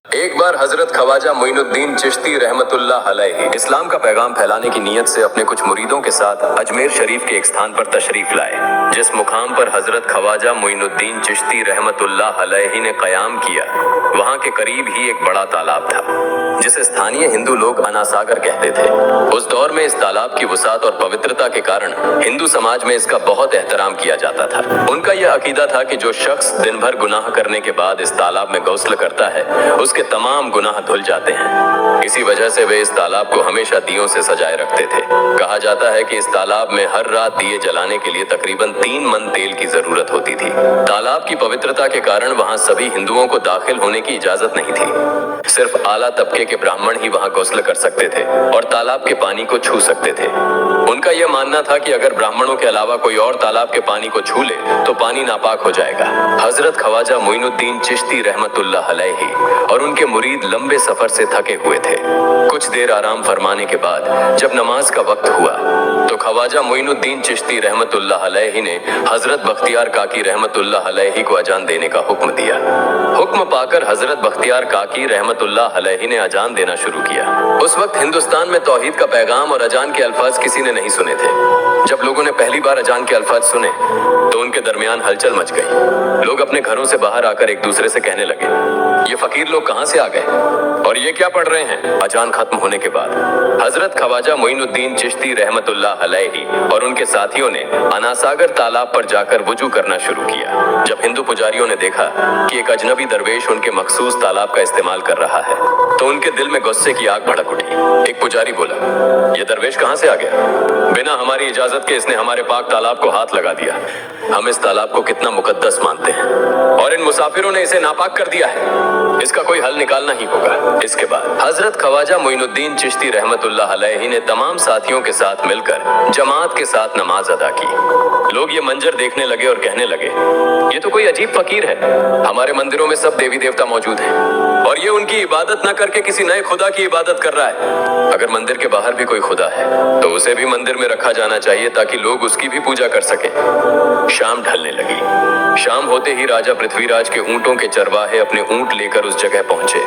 एक बार हजरत ख्वाजा मोइनुद्दीन चिश्ती रहमतुल्लाह अलैहि इस्लाम का पैगाम फैलाने की नीयत से अपने कुछ मुरीदों के साथ अजमेर शरीफ के एक स्थान पर तशरीफ लाए। जिस मुकाम पर हजरत ख्वाजा मोइनुद्दीन चिश्ती रहमतुल्लाह अलैहि ने कयाम किया, वहाँ के करीब ही एक बड़ा तालाब था, जिसे स्थानीय हिंदू लोग अनासागर कहते थे। उस दौर में इस तालाब की वसात और पवित्रता के कारण हिंदू समाज में इसका बहुत एहतराम किया जाता था। उनका यह अकीदा था कि जो शख्स दिन भर गुनाह करने के बाद इस तालाब में गौस्ल करता है, उसके तमाम गुनाह धुल जाते हैं। इसी वजह से वे इस तालाब को हमेशा दियों से सजाए रखते थे। कहा जाता है कि इस तालाब में हर रात दिए जलाने के लिए तकरीबन 3 मन तेल की जरूरत होती थी। तालाब की पवित्रता के कारण वहाँ सभी हिंदुओं को दाखिल होने की इजाजत नहीं थी। सिर्फ आला तबके के ब्राह्मण ही वहाँ गौस्ल कर सकते थे और तालाब के पानी को छू सकते थे। उनका यह मानना था कि अगर ब्राह्मणों के अलावा कोई और तालाब के पानी को छू ले तो पानी नापाक हो जाएगा। हजरत ख्वाजा मोइनुद्दीन चिश्ती रहमतुल्लाह अलैहि और उनके मुरीद लंबे सफर से थके हुए थे। कुछ देर आराम फरमाने के बाद जब नमाज का वक्त हुआ तो ख्वाजा मोइनुद्दीन चिश्ती रहमतुल्लाह अलैहि ने हजरत बख्तियार काकी रहमतुल्लाह अलैहि को अजान देने का हुक्म दिया। हुक्म पाकर हजरत बख्तियार काकी रहमतुल्लाह अलैहि ने अजान देना शुरू किया। उस वक्त हिंदुस्तान में तौहीद का पैगाम और अजान के अल्फाज किसी ने नहीं सुने थे। जब लोगों ने पहली बार अजान के अल्फाज सुने तो उनके दरमियान हलचल मच गई। लोग अपने घरों से बाहर आकर एक दूसरे से कहने लगे, ये फकीर लोग कहां से आ गए और ये क्या पढ़ रहे हैं। अजान खत्म होने के बाद हजरत ख्वाजा मोइनुद्दीन चिश्ती रहमतुल्लाह अलैहि और उनके साथियों ने अनासागर तालाब पर जाकर वुजू करना शुरू किया। जब हिंदू पुजारियों ने देखा कि एक अजनबी दरवेश उनके मखसूस तालाब का इस्तेमाल कर रहा है तो उनके दिल में गुस्से की आग भड़क उठी। एक पुजारी बोला, ये दरवेश कहां से आ गया। बिना हमारी इजाजत के इसने हमारे पाक तालाब को हाथ लगा दिया। हम इस तालाब को कितना मुकद्दस मानते हैं और इन मुसाफिरों ने इसे नापाक कर दिया है। इसका कोई हल निकालना ही होगा। इसके बाद हजरत ख्वाजा मोइनुद्दीन चिश्ती रहमतुल्लाह अलैहि ने तमाम साथियों के साथ मिलकर जमात के साथ नमाज अदा की। लोग ये मंजर देखने लगे और कहने लगे, ये तो कोई अजीब फकीर है। हमारे मंदिरों में सब देवी देवता मौजूद हैं और ये उनकी इबादत न करके किसी नए खुदा की इबादत कर रहा है। अगर मंदिर के बाहर भी कोई खुदा है तो उसे भी मंदिर में रखा जाना चाहिए ताकि लोग उसकी भी पूजा कर सकें। शाम ढलने लगी। शाम होते ही राजा पृथ्वीराज के ऊंटों के चरवाहे अपने ऊंट लेकर उस जगह पहुंचे।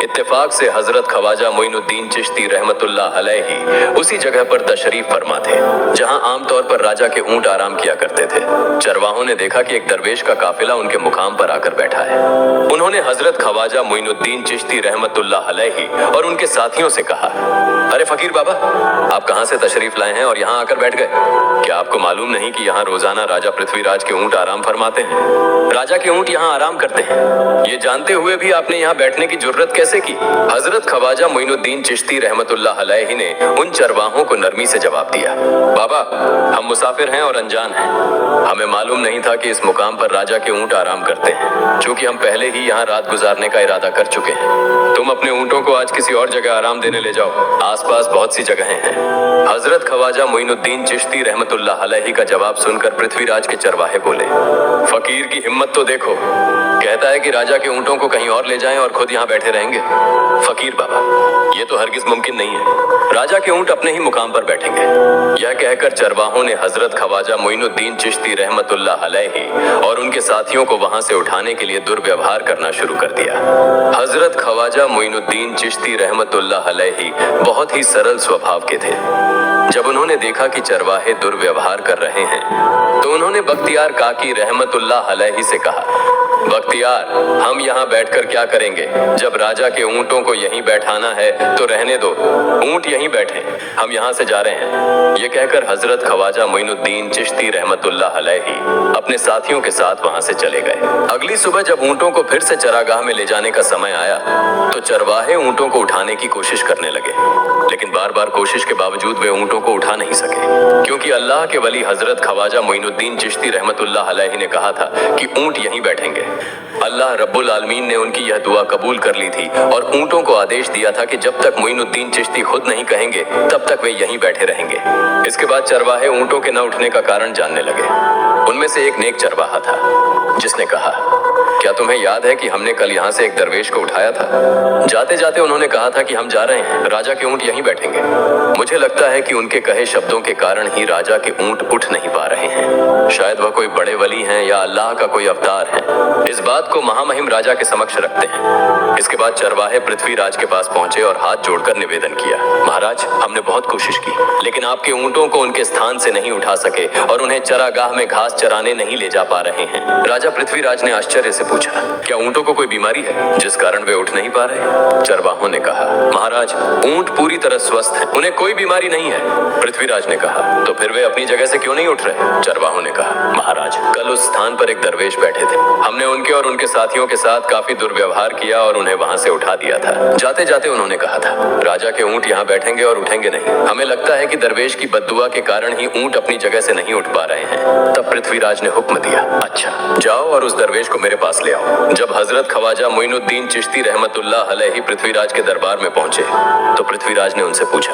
इत्तेफाक से हजरत ख्वाजा मोइनुद्दीन चिश्ती रहमतुल्लाह अलैहि उसी जगह पर तशरीफ फरमा थे जहां आमतौर पर राजा के ऊंट आराम किया करते थे। चरवाहों ने देखा कि एक दरवेश का काफिला उनके मुकाम पर आकर बैठा है। उन्होंने हजरत ख्वाजा मोइनुद्दीन चिश्ती रहमतुल्लाह अलैहि और उनके साथियों से कहा, अरे फकीर बाबा, आप कहां से तशरीफ लाए हैं और यहां आकर बैठ गए। क्या आपको मालूम नहीं कि यहाँ रोजाना राजा पृथ्वीराज के ऊंट आराम फरमाते हैं। राजा के ऊंट यहाँ आराम करते हैं। ये जानते हुए भी आपने यहाँ बैठने की जुर्रत कैसे की। हजरत ख्वाजा मोइनुद्दीन चिश्ती रहमतुल्लाह अलैहि ने उन चरवाहों को नरमी से जवाब दिया, बाबा, हम मुसाफिर हैं और अनजान हैं। हमें मालूम नहीं था कि इस मुकाम पर राजा के ऊंट आराम करते हैं। चूंकि हम पहले ही यहाँ रात गुजारने का इरादा कर चुके हैं, तुम अपने ऊंटों को आज किसी और जगह आराम देने ले जाओ। आसपास बहुत सी जगहें हैं। हजरत ख्वाजा मोइनुद्दीन चिश्ती रहमतुल्लाह अलैहि का जवाब सुनकर पृथ्वीराज के चरवाहे बोले, फकीर की हिम्मत तो देखो, कहता है कि राजा के ऊंटों को कहीं और ले जाएं और खुद यहाँ बैठे रहेंगे। फकीर बाबा, ये तो हरगिज मुमकिन नहीं है। राजा के ऊंट अपने ही मुकाम पर बैठेंगे। यह कहकर चरवाहों ने हजरत ख्वाजा मोइनुद्दीन चिश्ती रहमतुल्लाह अलैहि और उनके साथियों को वहां से उठाने के लिए दुर्व्यवहार करना शुरू कर दिया। हजरत ख्वाजा मोइनुद्दीन चिश्ती रहमतुल्लाह अलैहि बहुत ही सरल स्वभाव के थे। जब उन्होंने देखा कि चरवाहे दुर्व्यवहार कर रहे हैं तो उन्होंने बख्तियार काकी रहमतुल्लाह अलैहि से कहा, बख्तियार, हम यहाँ बैठकर क्या करेंगे। जब राजा के ऊंटों को यहीं बैठाना है तो रहने दो, ऊंट यहीं बैठे, हम यहाँ से जा रहे हैं। ये कहकर हजरत ख्वाजा मोइनुद्दीन चिश्ती रहमतुल्लाह अलैहि अपने साथियों के साथ वहां से चले गए। अगली सुबह जब ऊंटों को फिर से चरागाह में ले जाने का समय आया तो चरवाहे ऊंटों को उठाने की कोशिश करने लगे, लेकिन बार बार कोशिश के बावजूद वे ऊंटों को उठा नहीं सके, क्योंकि अल्लाह के वली हजरत ख्वाजा मोइनुद्दीन चिश्ती रहमतुल्लाह अलैहि ने कहा था कि ऊंट यहीं बैठेंगे। अल्लाह रब्बुल आलमीन ने उनकी यह दुआ कबूल कर ली थी और ऊंटों को आदेश दिया था कि जब तक मोइनुद्दीन चिश्ती खुद नहीं कहेंगे तब तक वे यहीं बैठे रहेंगे। इसके बाद चरवाहे ऊंटों के न उठने का कारण जानने लगे। उनमें से एक नेक चरवाहा था जिसने कहा क्या तुम्हें याद है कि हमने कल यहाँ से एक दरवेश को उठाया था? जाते जाते उन्होंने कहा था कि हम जा रहे हैं, राजा के ऊंट यहीं बैठेंगे। मुझे लगता है कि उनके कहे शब्दों के कारण ही राजा के ऊंट उठ नहीं पा रहे हैं। शायद वह कोई बड़े वली हैं या अल्लाह का कोई अवतार है। इस बात को महामहिम राजा के समक्ष रखते हैं। इसके बाद चरवाहे पृथ्वीराज के पास पहुंचे और हाथ जोड़कर निवेदन किया, महाराज, हमने बहुत कोशिश की, लेकिन आपके ऊंटों को उनके स्थान से नहीं उठा सके और उन्हें चरागाह में घास चराने नहीं ले जा पा रहे हैं। राजा पृथ्वीराज ने आश्चर्य से पूछा, क्या ऊंटों को कोई बीमारी है जिस कारण वे उठ नहीं पा रहे? चरवाहों ने कहा, महाराज, ऊंट पूरी तरह स्वस्थ हैं, उन्हें कोई बीमारी नहीं है। पृथ्वीराज ने कहा, तो फिर वे अपनी जगह से क्यों नहीं उठ रहे? चरवाहों ने कहा, महाराज, कल उस स्थान पर एक दरवेश बैठे थे, हमने उनके और उनके साथियों के साथ काफी दुर्व्यवहार किया और उन्हें वहां से उठा दिया था। जाते जाते उन्होंने कहा था, राजा के ऊंट यहाँ बैठेंगे और उठेंगे नहीं। हमें लगता है कि दरवेश की बद्दुआ के कारण ही ऊंट अपनी जगह से नहीं उठ पा रहे हैं। तब पृथ्वीराज ने हुक्म दिया, अच्छा, जाओ और उस दरवेश को मेरे पास ले आओ। जब हजरत ख्वाजा मोइनुद्दीन चिश्ती रहमतुल्लाह अलैहि पृथ्वीराज के दरबार में पहुंचे तो पृथ्वीराज ने उनसे पूछा,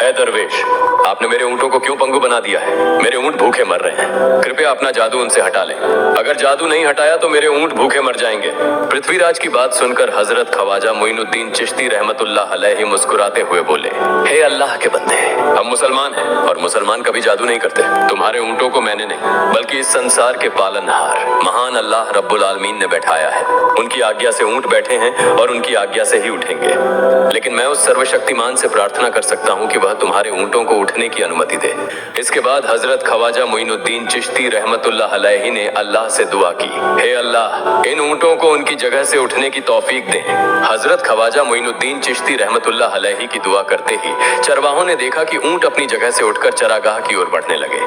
ऐ दरवेश, आपने मेरे ऊंटों को क्यों पंगु बना दिया है? मेरे ऊंट भूखे मर रहे हैं, कृपया अपना जादू उनसे हटा लें। अगर जादू नहीं हटाया तो मेरे ऊंट भूखे मर जाएंगे। पृथ्वीराज की बात सुनकर हजरत ख्वाजा मोइनुद्दीन चिश्ती रहमतुल्लाह अलैहि मुस्कुराते हुए बोले, हे अल्लाह के बंदे, हम मुसलमान हैं और मुसलमान कभी जादू नहीं करते। तुम्हारे ऊंटों को मैंने नहीं बल्कि इस संसार के पालनहार महान अल्लाह रब्बुल आलमीन ने बैठाया है। उनकी आज्ञा से ऊंट बैठे हैं और उनकी आज्ञा से ही उठेंगे। लेकिन मैं उस सर्वशक्तिमान से प्रार्थना कर सकता हूँ कि वह तुम्हारे ऊंटों को उठने की अनुमति दे। इसके बाद हजरत ख्वाजा मोइनुद्दीन चिश्ती रहमतुल्लाह अलैहि ने अल्लाह से दुआ की, हे अल्लाह, इन ऊंटों को उनकी जगह से उठने की तौफीक दे। हजरत ख्वाजा मोइनुद्दीन चिश्ती रहमतुल्लाह अलैहि की दुआ करते ही चरवाहों ने देखा कि ऊंट अपनी जगह से उठकर चरागाह की ओर बढ़ने लगे।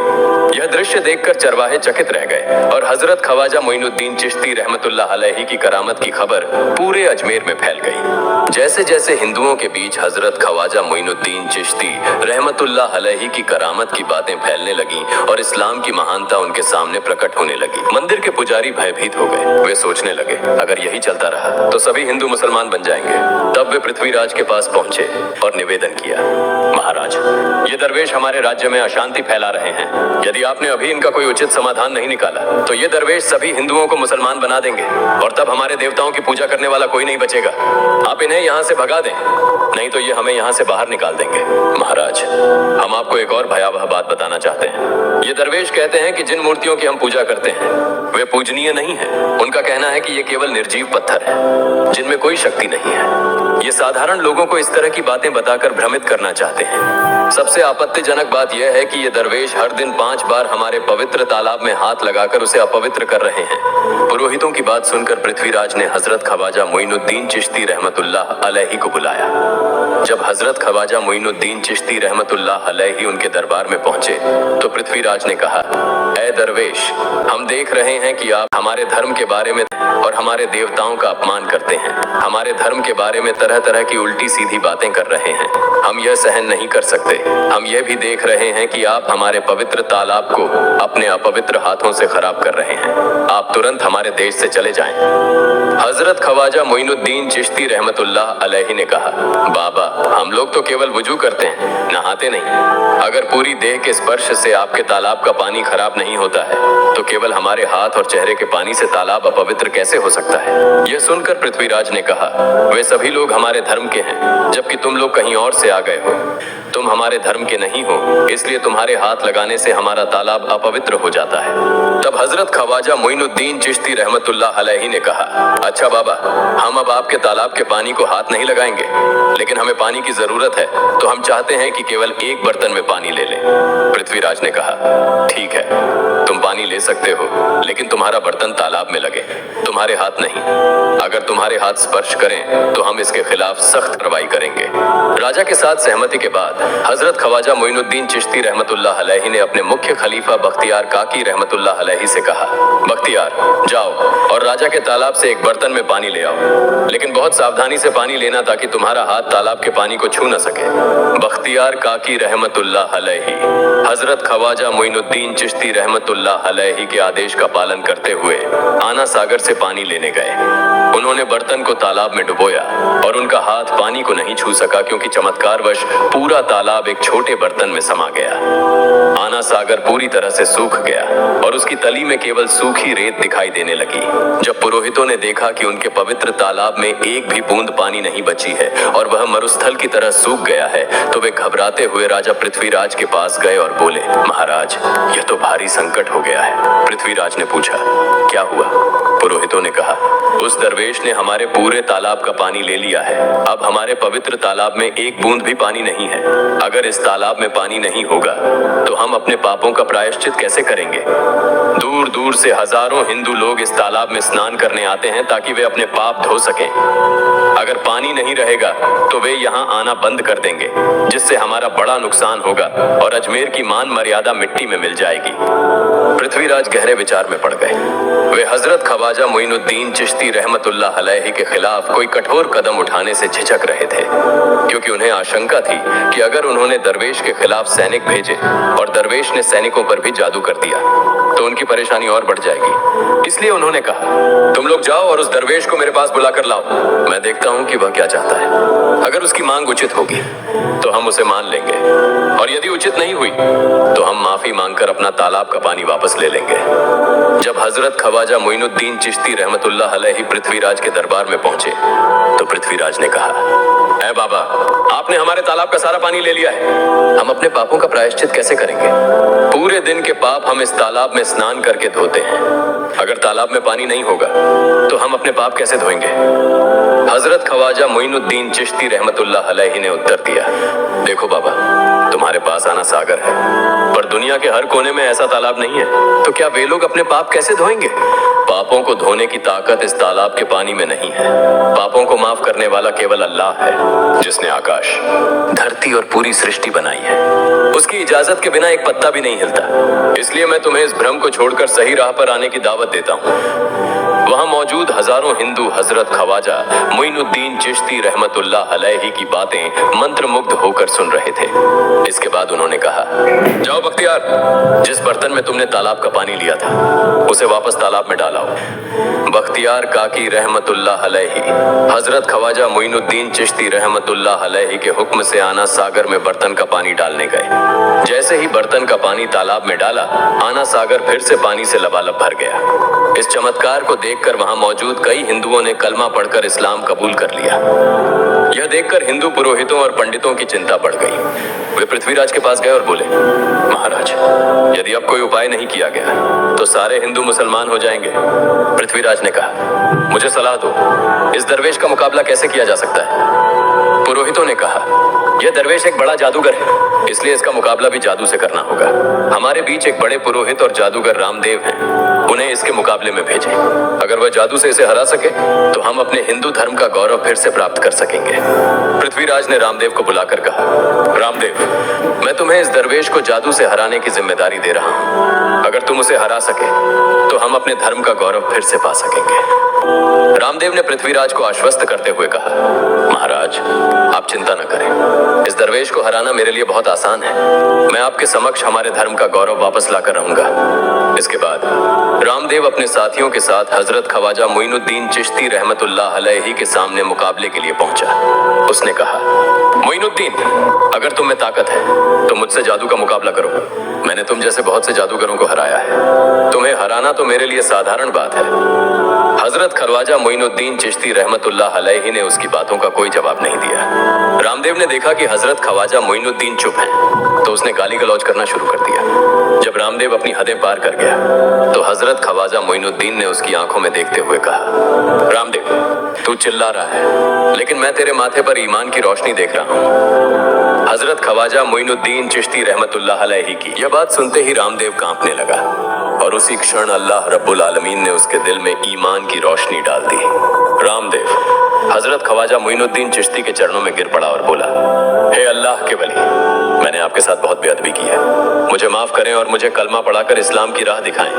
यह दृश्य देखकर चरवाहे चकित रह गए और हजरत ख्वाजा मोइनुद्दीन चिश्ती रहमतुल्लाह अलैहि की करामत की खबर पूरे अजमेर में फैल गई। जैसे जैसे हिंदुओं के बीच हजरत ख्वाजा मोइनुद्दीन चिश्ती रहमतुल्लाह अलैहि की करामत की बातें फैलने लगी और इस्लाम की महानता उनके सामने प्रकट होने लगी, मंदिर के पुजारी भयभीत हो गए। वे सोचने लगे, अगर यही चलता रहा तो सभी हिंदू मुसलमान बन जाएंगे। तब वे पृथ्वीराज के पास पहुंचे और निवेदन किया, महाराज, ये दरवेश हमारे राज्य में अशांति फैला रहे हैं। यदि आपने अभी इनका कोई उचित समाधान नहीं निकाला तो ये दरवेश सभी हिंदुओं को मुसलमान बना देंगे और तब हमारे देवताओं की पूजा करने वाला कोई नहीं बचेगा। आप इन्हें यहाँ से भगा दें, नहीं तो ये हमें यहाँ से बाहर निकाल देंगे। महाराज, हम आपको एक और भयावह बात बताना चाहते हैं। ये दरवेश कहते हैं कि जिन मूर्तियों की हम पूजा करते हैं वे पूजनीय नहीं है। उनका कहना है कि ये केवल निर्जीव पत्थर है जिनमें कोई शक्ति नहीं है। ये साधारण लोगों को इस तरह की बातें बताकर भ्रमित करना चाहते हैं। सबसे आपत्तिजनक बात यह है कि ये दरवेश हर दिन 5 बार हमारे पवित्र तालाब में हाथ लगाकर उसे अपवित्र कर रहे हैं। पुरोहितों की बात सुनकर पृथ्वीराज ने हजरत ख्वाजा मोइनुद्दीन चिश्ती रहमतुल्लाह अलैहि को बुलाया। जब हजरत ख्वाजा मोइनुद्दीन चिश्ती रहमतुल्लाह अलैहि उनके दरबार में पहुंचे तो पृथ्वीराज ने कहा, ऐ दरवेश, हम देख रहे हैं कि आप हमारे धर्म के बारे में और हमारे देवताओं का अपमान करते हैं। हमारे धर्म के बारे में तरह तरह की उल्टी सीधी बातें कर रहे हैं। हम यह सहन नहीं कर सकते। हम यह भी देख रहे हैं कि आप हमारे पवित्र तालाब को अपने अपवित्र हाथों से खराब कर रहे हैं। आप तुरंत हमारे देश से चले जाएं। हजरत ख्वाजा मोइनुद्दीन चिश्ती रहमतुल्लाह अलैहि ने कहा, बाबा, हम लोग तो केवल वुजू करते हैं, नहाते नहीं। अगर पूरी देह के स्पर्श से आपके तालाब का पानी खराब नहीं होता है तो केवल हमारे हाथ और चेहरे के पानी से तालाब अपवित्र कैसे हो सकता है? यह सुनकर पृथ्वीराज ने कहा, वे सभी लोग हमारे धर्म के हैं, जबकि तुम लोग कहीं और से आ गए हो। तुम हमारे धर्म के नहीं हो, इसलिए तुम्हारे हाथ लगाने से हमारा तालाब अपवित्र हो जाता है। तब हजरत ख्वाजा मोइनुद्दीन चिश्ती रहमतुल्लाह अलैहि ने कहा, अच्छा बाबा, हम अब आपके तालाब के पानी को हाथ नहीं लगाएंगे, लेकिन हमें पानी की जरूरत है तो हम चाहते हैं कि केवल एक बर्तन में पानी ले लें। पृथ्वीराज ने कहा, ठीक है, तुम पानी ले सकते हो, लेकिन तुम्हारा बर्तन तालाब में लगे, तुम्हारे हाथ नहीं। अगर तुम्हारे हाथ स्पर्श करें तो हम इसके खिलाफ सख्त कार्रवाई करेंगे। राजा के साथ सहमति के बाद हजरत ख्वाजा मोइनुद्दीन चिश्ती रहमतुल्लाह अलैहि ने अपने मुख्य खलीफा बख्तियार काकी रहमतुल्लाह अलैहि से कहा, बख्तियार, जाओ और राजा के तालाब से एक बर्तन में पानी ले आओ, लेकिन बहुत सावधानी से पानी लेना ताकि तुम्हारा हाथ तालाब के पानी को छू न सके। बख्तियार काकी रहमतुल्लाह अलैहि हजरत ख्वाजा मोइनुद्दीन चिश्ती रहमतुल्लाह अलैहि के आदेश का पालन करते हुए आना सागर से पानी लेने गए। उन्होंने बर्तन को तालाब में डुबोया और उनका हाथ पानी को नहीं छू सका क्योंकि चमत्कारवश पूरा तालाब एक छोटे बर्तन में समा गया। आना सागर पूरी तरह से सूख गया और उसकी तली में केवल सूखी रेत दिखाई देने लगी। जब पुरोहितों ने देखा कि उनके पवित्र तालाब में एक भी बूंद पानी नहीं बची है और वह मरुस्थल की तरह सूख गया है, तो वे घबराते हुए राजा पृथ्वीराज के पास गए और बोले, महाराज, यह तो भारी संकट हो गया है। पृथ्वीराज ने पूछा, क्या हुआ? पुरोहितों ने कहा, उस दरवेश ने हमारे पूरे तालाब का पानी ले लिया है। अब हमारे पवित्र तालाब में एक बूंद भी पानी नहीं है। अगर इस तालाब में पानी नहीं होगा तो हम अपने पापों का प्रायश्चित कैसे करेंगे? दूर दूर से हजारों हिंदू लोग इस तालाब में स्नान करने आते हैं ताकि वे अपने पाप धो सकें। अगर पानी नहीं रहेगा तो वे यहाँ आना बंद कर देंगे, जिससे हमारा बड़ा नुकसान होगा और अजमेर की मान मर्यादा मिट्टी में मिल जाएगी। पृथ्वीराज गहरे विचार में पड़ गए। वे हजरत ख्वाजा मोइनुद्दीन चिश्ती रहमतुल्लाह अलैहि के खिलाफ कोई कठोर कदम उठाने से झिझक रहे थे, क्योंकि उन्हें आशंका थी कि अगर उन्होंने दरवेश के खिलाफ सैनिक भेजे और दरवेश ने सैनिकों पर भी जादू कर दिया तो उनकी परेशानी और बढ़ जाएगी। इसलिए उन्होंने कहा, तुम लोग जाओ और उस दरवेश को मेरे पास बुला कर लाओ। मैं देखता हूं कि वह क्या चाहता है। अगर उसकी मांग उचित होगी तो हम उसे मान लेंगे, और यदि उचित नहीं हुई तो हम माफी मांगकर अपना तालाब का पानी वापस ले लेंगे। जब हजरत ख्वाजा मोइनुद्दीन चिश्ती रहमतुल्लाह अलैहि पृथ्वीराज के दरबार में पहुंचे तो पृथ्वीराज ने कहा, ऐ बाबा, आपने हमारे तालाब का सारा पानी ले लिया है। हम अपने पापों का प्रायश्चित कैसे करेंगे? पूरे दिन के पाप हम इस तालाब में स्नान करके धोते हैं। अगर तालाब में पानी नहीं होगा तो हम अपने पाप कैसे धोएंगे? हजरत ख्वाजा मोइनुद्दीन चिश्ती रहमतुल्लाह अलैहि ने उत्तर दिया, देखो बाबा, तुम्हारे पास आना सागर है, पर दुनिया के हर कोने में ऐसा तालाब नहीं है, तो क्या वे लोग अपने पाप कैसे धोएंगे? पापों को धोने की ताकत इस तालाब के पानी में नहीं है। पापों को माफ करने वाला केवल अल्लाह है, जिसने आकाश, धरती और पूरी सृष्टि बनाई है। उसकी इजाजत के बिना एक पत्ता भी नहीं हिलता। इसलिए मैं तुम्हें इस भ्रम को छोड़कर सही राह पर आने की दावत देता हूँ। वहां मौजूद हजारों हिंदू हजरत ख्वाजा मोइनुद्दीन चिश्ती रहमतुल्लाह अलैहि की बातें मंत्रमुग्ध होकर सुन रहे थे। इसके बाद उन्होंने कहा, जाओ बख्तियार, जिस बर्तन में तुमने तालाब का पानी लिया था उसे वापस तालाब में डालाओ। बख्तियार काकी रहमतुल्लाह अलैहि हजरत ख्वाजा मोइनुद्दीन चिश्ती रहमतुल्लाह अलैहि के हुक्म से आना सागर में बर्तन का पानी डालने गए। जैसे ही बर्तन का पानी तालाब में डाला, आना सागर फिर से पानी से लबालब भर गया। इस चमत्कार को देखकर वहां मौजूद कई हिंदुओं ने कलमा पढ़कर इस्लाम कबूल कर लिया। यह देखकर हिंदू पुरोहितों और पंडितों की चिंता बढ़ गई। वे पृथ्वीराज के पास गए और बोले, महाराज, यदि अब कोई उपाय नहीं किया गया तो सारे हिंदू मुसलमान हो जाएंगे। पृथ्वीराज ने कहा, मुझे सलाह दो, इस दरवेश का मुकाबला कैसे किया जा सकता है? पुरोहितों ने कहा, यह दरवेश एक बड़ा जादूगर है, इसलिए इसका मुकाबला भी जादू से करना होगा। हमारे बीच एक बड़े पुरोहित और जादूगर रामदेव हैं, उन्हें इसके मुकाबले में भेजें। अगर वह जादू से इसे हरा सके तो हम अपने हिंदू धर्म का गौरव फिर से प्राप्त कर सकेंगे। पृथ्वीराज ने रामदेव को बुलाकर कहा, रामदेव, मैं तुम्हें इस दरवेश को जादू से हराने की जिम्मेदारी दे रहा हूँ। अगर तुम उसे हरा सके तो हम अपने धर्म का गौरव फिर से पा सकेंगे। रामदेव ने पृथ्वीराज को आश्वस्त करते हुए कहा, महाराज, आप चिंता न करें, इस दरवेश को हराना मेरे लिए बहुत आसान है। मैं आपके समक्ष हमारे धर्म का गौरव वापस लाकर रहूंगा। इसके बाद रामदेव अपने साथियों के साथ हजरत ख्वाजा मोइनुद्दीन चिश्ती रहमतुल्लाह अलैहि के सामने मुकाबले के लिए पहुंचा। उसने कहा, मोइनुद्दीन, अगर तुम में ताकत है तो मुझसे जादू का मुकाबला करो। मैंने तुम जैसे बहुत से जादूगरों को हराया है। तुम्हें हराना तो मेरे लिए साधारण बात है। हजरत ख्वाजा मोइनुद्दीन चिश्ती रहमतुल्लाह अलैहि ने उसकी बातों का कोई जवाब नहीं दिया। रामदेव ने देखा कि हजरत ख्वाजा मोइनुद्दीन चुप हैं, तो उसने गाली गलौज करना शुरू कर दिया। जब रामदेव अपनी हदें पार कर गया तो हजरत ख्वाजा मोइनुद्दीन ने उसकी आंखों में देखते हुए कहा, रामदेव, तू चिल्ला रहा है, लेकिन मैं तेरे माथे पर ईमान की रोशनी देख रहा हूँ। हजरत ख्वाजा मोइनुद्दीन चिश्ती रहमतुल्लाह अलैहि की यह बात सुनते ही रामदेव कांपने लगा, और उसी क्षण अल्लाह रब्बुल आलमीन ने उसके दिल में ईमान की रोशनी डाल दी। रामदेव हजरत ख्वाजा मोइनुद्दीन चिश्ती के चरणों में गिर पड़ा और बोला, हे अल्लाह के वली, मैंने आपके साथ बहुत बेअदबी की है, मुझे माफ करें और और मुझे कलमा पढ़ाकर इस्लाम की राह दिखाएं।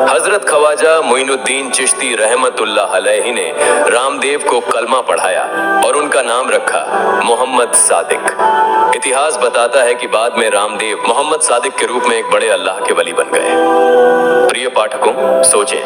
हजरत ख्वाजा मोइनुद्दीन चिश्ती रहमतुल्लाह अलैहि ने रामदेव को कलमा पढ़ाया और उनका नाम रखा मोहम्मद सादिक। इतिहास बताता है कि बाद में रामदेव मोहम्मद सादिक के रूप में एक बड़े अल्लाह के वली बन गए। प्रिय पाठकों, सोचें,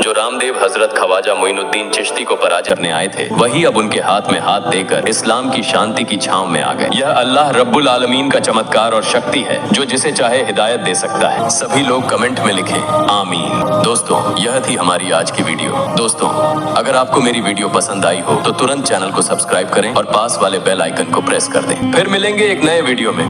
जो रामदेव हजरत ख्वाजा मोइनुद्दीन चिश्ती को पराजित करने आए थे, वही अब उनके हाथ में हाथ देकर इस्लाम की शांति की छांव में आ गए। यह अल्लाह रब्बुल आलमीन का चमत्कार और शक्ति है, जो जिसे चाहे हिदायत दे सकता है। सभी लोग कमेंट में लिखें आमीन। दोस्तों, यह थी हमारी आज की वीडियो। दोस्तों, अगर आपको मेरी वीडियो पसंद आई हो तो तुरंत चैनल को सब्सक्राइब करें और पास वाले बेल आइकन को प्रेस कर दें। फिर मिलेंगे एक नए वीडियो में।